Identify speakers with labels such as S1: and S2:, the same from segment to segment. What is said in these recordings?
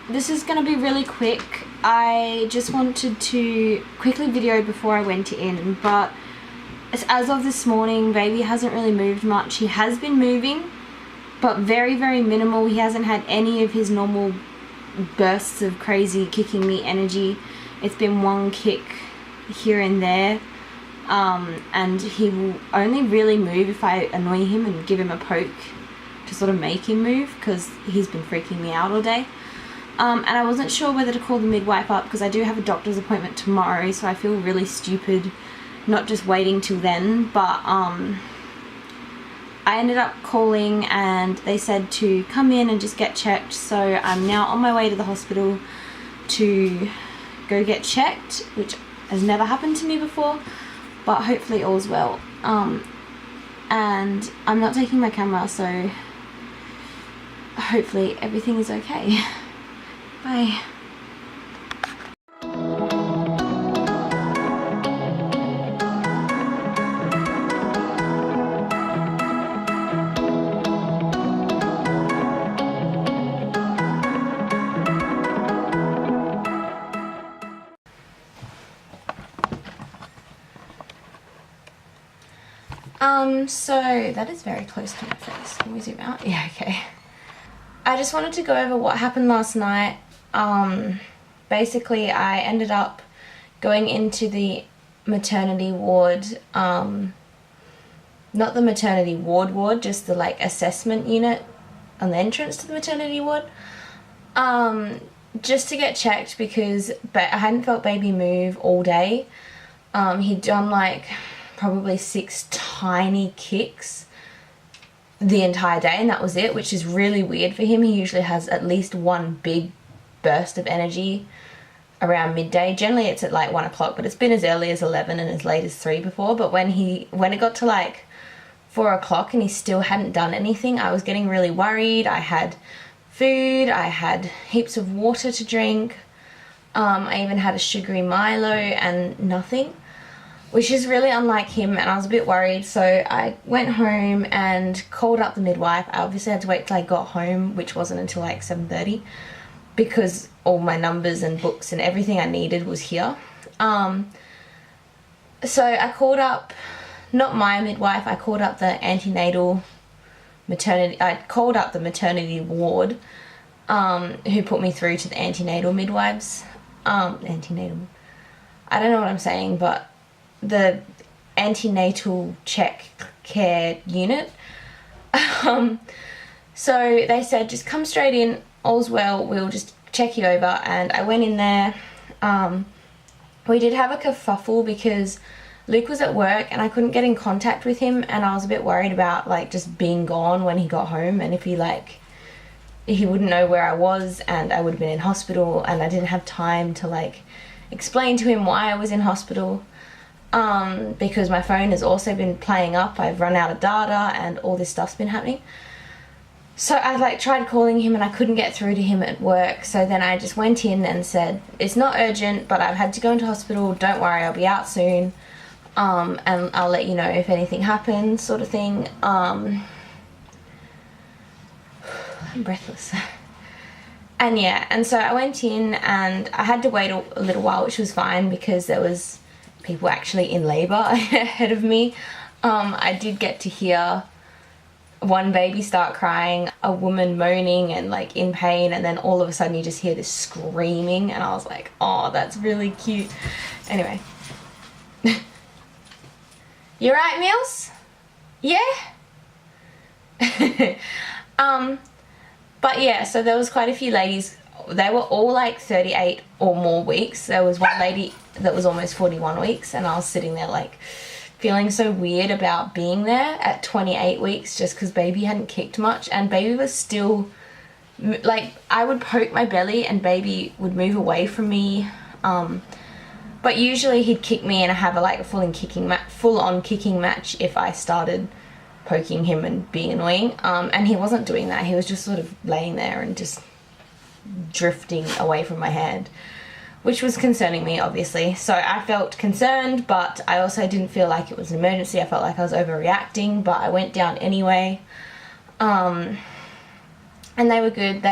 S1: This is gonna be really quick. I just wanted to quickly video before I went in, but as of this morning, baby hasn't really moved much. He has been moving, but very, very minimal. He hasn't had any of his normal bursts of crazy kicking me energy. It's been one kick here and there, and he will only really move if I annoy him and give him a poke to sort of make him move, because he's been freaking me out all day. And I wasn't sure whether to call the midwife up because I do have a doctor's appointment tomorrow, so I feel really stupid not just waiting till then. But I ended up calling and they said to come in and just get checked, so I'm now on my way to the hospital to go get checked, which has never happened to me before, but hopefully all's well. And I'm not taking my camera, so hopefully everything is okay. Bye. So that is very close to my face. Can we zoom out? Yeah, okay. I just wanted to go over what happened last night. Basically I ended up going into the maternity ward, not the maternity ward, just the like assessment unit on the entrance to the maternity ward, just to get checked because I hadn't felt baby move all day. He'd done like probably 6 tiny kicks the entire day, and that was it, which is really weird for him. He usually has at least one big burst of energy around midday. Generally it's at like 1 o'clock, but it's been as early as 11 and as late as 3 before. But when it got to like 4 o'clock and he still hadn't done anything, I was getting really worried. I had food, I had heaps of water to drink, I even had a sugary Milo and nothing, which is really unlike him, and I was a bit worried. So I went home and called up the midwife. I obviously had to wait till I got home, which wasn't until like 7:30, because all my numbers and books and everything I needed was here. So I called up, not my midwife, I called up the antenatal maternity, I called up the maternity ward, who put me through to the antenatal midwives, antenatal, I don't know what I'm saying, but the antenatal check care unit. So they said just come straight in, all's well, we'll just check you over. And I went in there. We did have a kerfuffle because Luke was at work and I couldn't get in contact with him, and I was a bit worried about like just being gone when he got home, and if he wouldn't know where I was and I would have been in hospital, and I didn't have time to like explain to him why I was in hospital. Because my phone has also been playing up, I've run out of data and all this stuff's been happening. So I like tried calling him and I couldn't get through to him at work, so then I just went in and said, it's not urgent, but I've had to go into hospital, don't worry, I'll be out soon, and I'll let you know if anything happens, sort of thing. I'm breathless. And yeah, and so I went in and I had to wait a little while, which was fine because there was people actually in labour ahead of me. I did get to hear one baby start crying, a woman moaning and like in pain, and then all of a sudden you just hear this screaming, and I was like, oh, that's really cute. Anyway. You right, Mills? Yeah? But yeah, so there was quite a few ladies. They were all like 38 or more weeks. There was one lady that was almost 41 weeks, and I was sitting there like feeling so weird about being there at 28 weeks just because baby hadn't kicked much, and baby was still like, I would poke my belly and baby would move away from me, but usually he'd kick me and I have a full-on kicking match if I started poking him and being annoying, and he wasn't doing that. He was just sort of laying there and just drifting away from my hand, which was concerning me, obviously. So I felt concerned, but I also didn't feel like it was an emergency. I felt like I was overreacting, but I went down anyway. and they were good.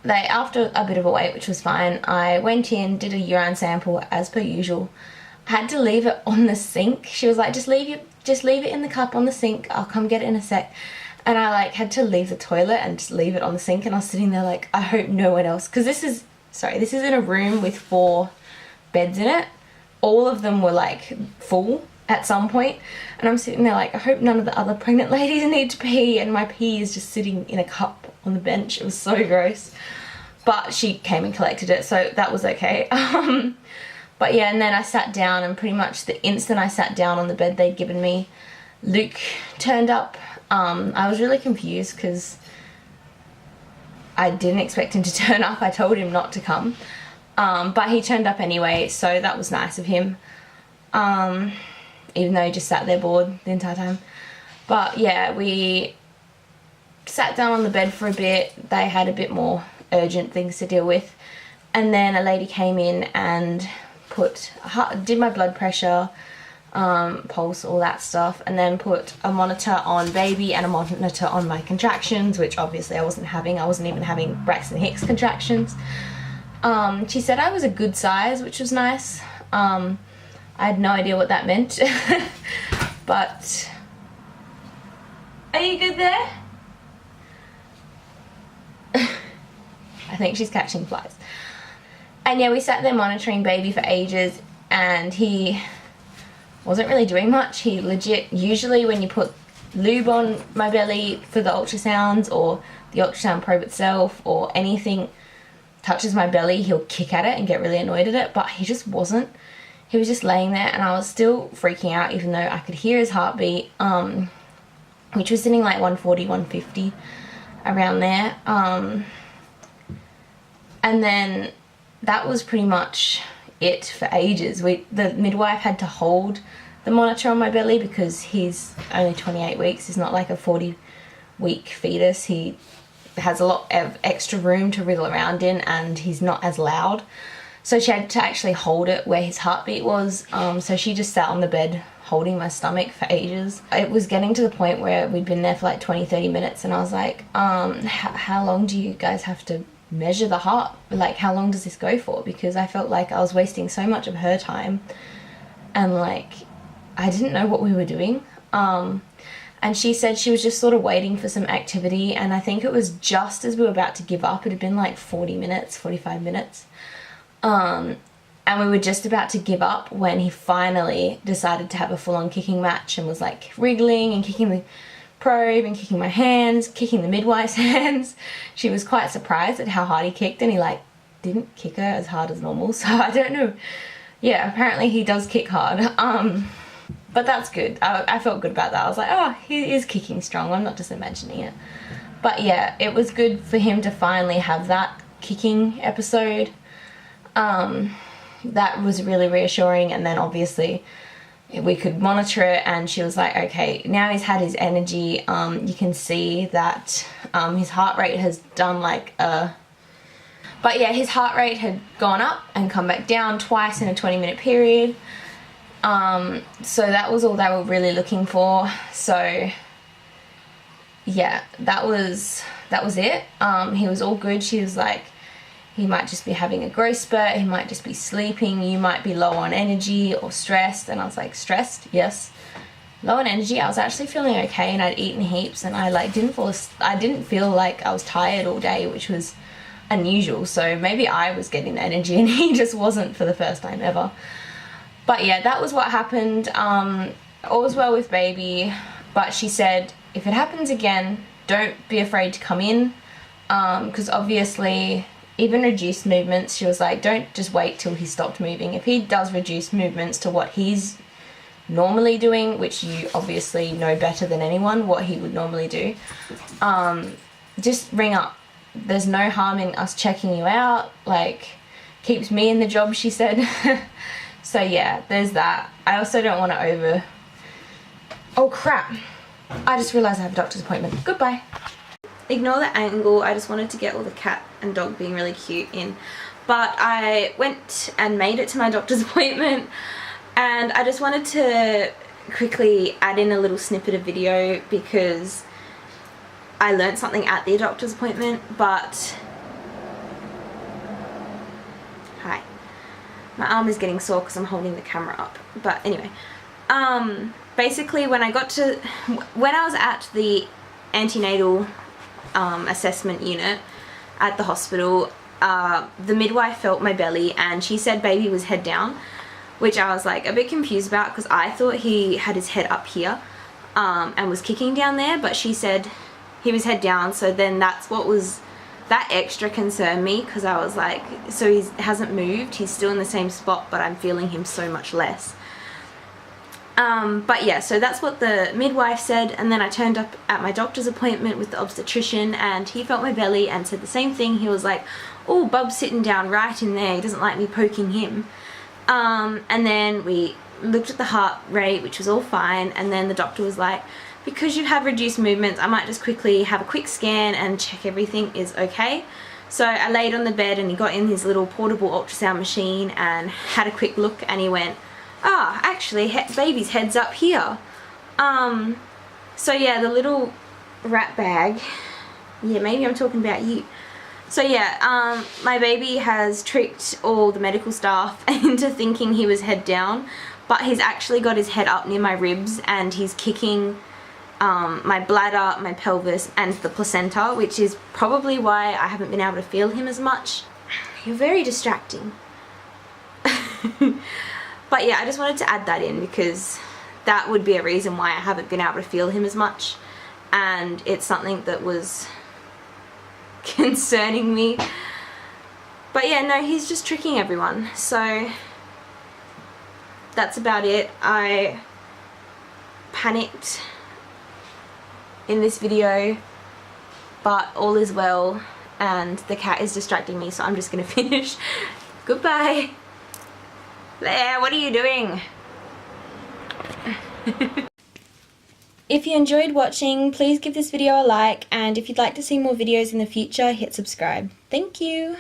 S1: After a bit of a wait, which was fine, I went in, did a urine sample as per usual. I had to leave it on the sink. She was like, just leave it in the cup on the sink, I'll come get it in a sec. And I like had to leave the toilet and just leave it on the sink, and I was sitting there like, I hope no one else, because this is in a room with 4 beds in it. All of them were like full at some point, and I'm sitting there like, I hope none of the other pregnant ladies need to pee, and my pee is just sitting in a cup on the bench. It was so gross, but she came and collected it, so that was okay. But yeah, and then I sat down, and pretty much the instant I sat down on the bed they'd given me, Luke turned up. I was really confused because I didn't expect him to turn up. I told him not to come, but he turned up anyway, so that was nice of him, even though he just sat there bored the entire time. But yeah, we sat down on the bed for a bit. They had a bit more urgent things to deal with, and then a lady came in and did my blood pressure, pulse, all that stuff, and then put a monitor on baby and a monitor on my contractions, which obviously I wasn't having. I wasn't even having Braxton Hicks contractions. She said I was a good size, which was nice. I had no idea what that meant. But are you good there? I think she's catching flies. And yeah, we sat there monitoring baby for ages, and he wasn't really doing much. He legit, usually when you put lube on my belly for the ultrasounds, or the ultrasound probe itself, or anything touches my belly, he'll kick at it and get really annoyed at it, but he just wasn't. He was just laying there, and I was still freaking out even though I could hear his heartbeat, which was sitting like 140, 150, around there. And then that was pretty much it for ages. The midwife had to hold the monitor on my belly because he's only 28 weeks. He's not like a 40-week fetus. He has a lot of extra room to wriggle around in, and he's not as loud. So she had to actually hold it where his heartbeat was. So she just sat on the bed holding my stomach for ages. It was getting to the point where we'd been there for like 20-30 minutes, and I was like, how long do you guys have to measure the heart? Like, how long does this go for? Because I felt like I was wasting so much of her time, and like I didn't know what we were doing. And she said she was just sort of waiting for some activity, and I think it was just as we were about to give up. It had been like 40 minutes, 45 minutes, and we were just about to give up when he finally decided to have a full-on kicking match, and was like wriggling and kicking the probe and kicking my hands, kicking the midwife's hands. She was quite surprised at how hard he kicked, and he like didn't kick her as hard as normal, so I don't know. Yeah, apparently he does kick hard, but that's good. I felt good about that. I was like, oh, he is kicking strong, I'm not just imagining it. But yeah, it was good for him to finally have that kicking episode. That was really reassuring, and then obviously we could monitor it, and she was like, okay, now he's had his energy. You can see that his heart rate has done like a... But yeah, his heart rate had gone up and come back down twice in a 20-minute period. So that was all they were really looking for. So yeah, that was it. He was all good. She was like, he might just be having a growth spurt, he might just be sleeping, you might be low on energy or stressed. And I was like, stressed? Yes. Low on energy? I was actually feeling okay, and I'd eaten heaps, and I like didn't feel like I was tired all day, which was unusual. So maybe I was getting the energy and he just wasn't, for the first time ever. But yeah, that was what happened. All was well with baby, but she said if it happens again, don't be afraid to come in, because obviously even reduced movements, she was like, don't just wait till he stopped moving. If he does reduce movements to what he's normally doing, which you obviously know better than anyone what he would normally do, just ring up. There's no harm in us checking you out, like, keeps me in the job, she said. So yeah, there's that. I also don't want to oh crap, I just realised I have a doctor's appointment. Goodbye. Ignore the angle, I just wanted to get all the cat and dog being really cute in. But I went and made it to my doctor's appointment, and I just wanted to quickly add in a little snippet of video because I learned something at the doctor's appointment, but hi, my arm is getting sore because I'm holding the camera up. But anyway, basically when I was at the antenatal assessment unit at the hospital, the midwife felt my belly and she said baby was head down, which I was like a bit confused about because I thought he had his head up here and was kicking down there, but she said he was head down. So then that extra concerned me, because I was like, so he hasn't moved, he's still in the same spot, but I'm feeling him so much less. But yeah, so that's what the midwife said, and then I turned up at my doctor's appointment with the obstetrician and he felt my belly and said the same thing. He was like, oh, Bub's sitting down right in there, he doesn't like me poking him. And then we looked at the heart rate, which was all fine, and then the doctor was like, because you have reduced movements, I might just quickly have a quick scan and check everything is okay. So I laid on the bed and he got in his little portable ultrasound machine and had a quick look, and he went, ah, actually baby's head's up here. So yeah, the little rat bag, yeah, maybe I'm talking about you. So yeah, my baby has tricked all the medical staff into thinking he was head down, but he's actually got his head up near my ribs and he's kicking my bladder, my pelvis and the placenta, which is probably why I haven't been able to feel him as much. You're very distracting. But yeah, I just wanted to add that in because that would be a reason why I haven't been able to feel him as much, and it's something that was concerning me. But yeah, no, he's just tricking everyone. So that's about it. I panicked in this video, but all is well, and the cat is distracting me, so I'm just gonna finish. Goodbye. There, what are you doing? If you enjoyed watching, please give this video a like, and if you'd like to see more videos in the future, hit subscribe. Thank you.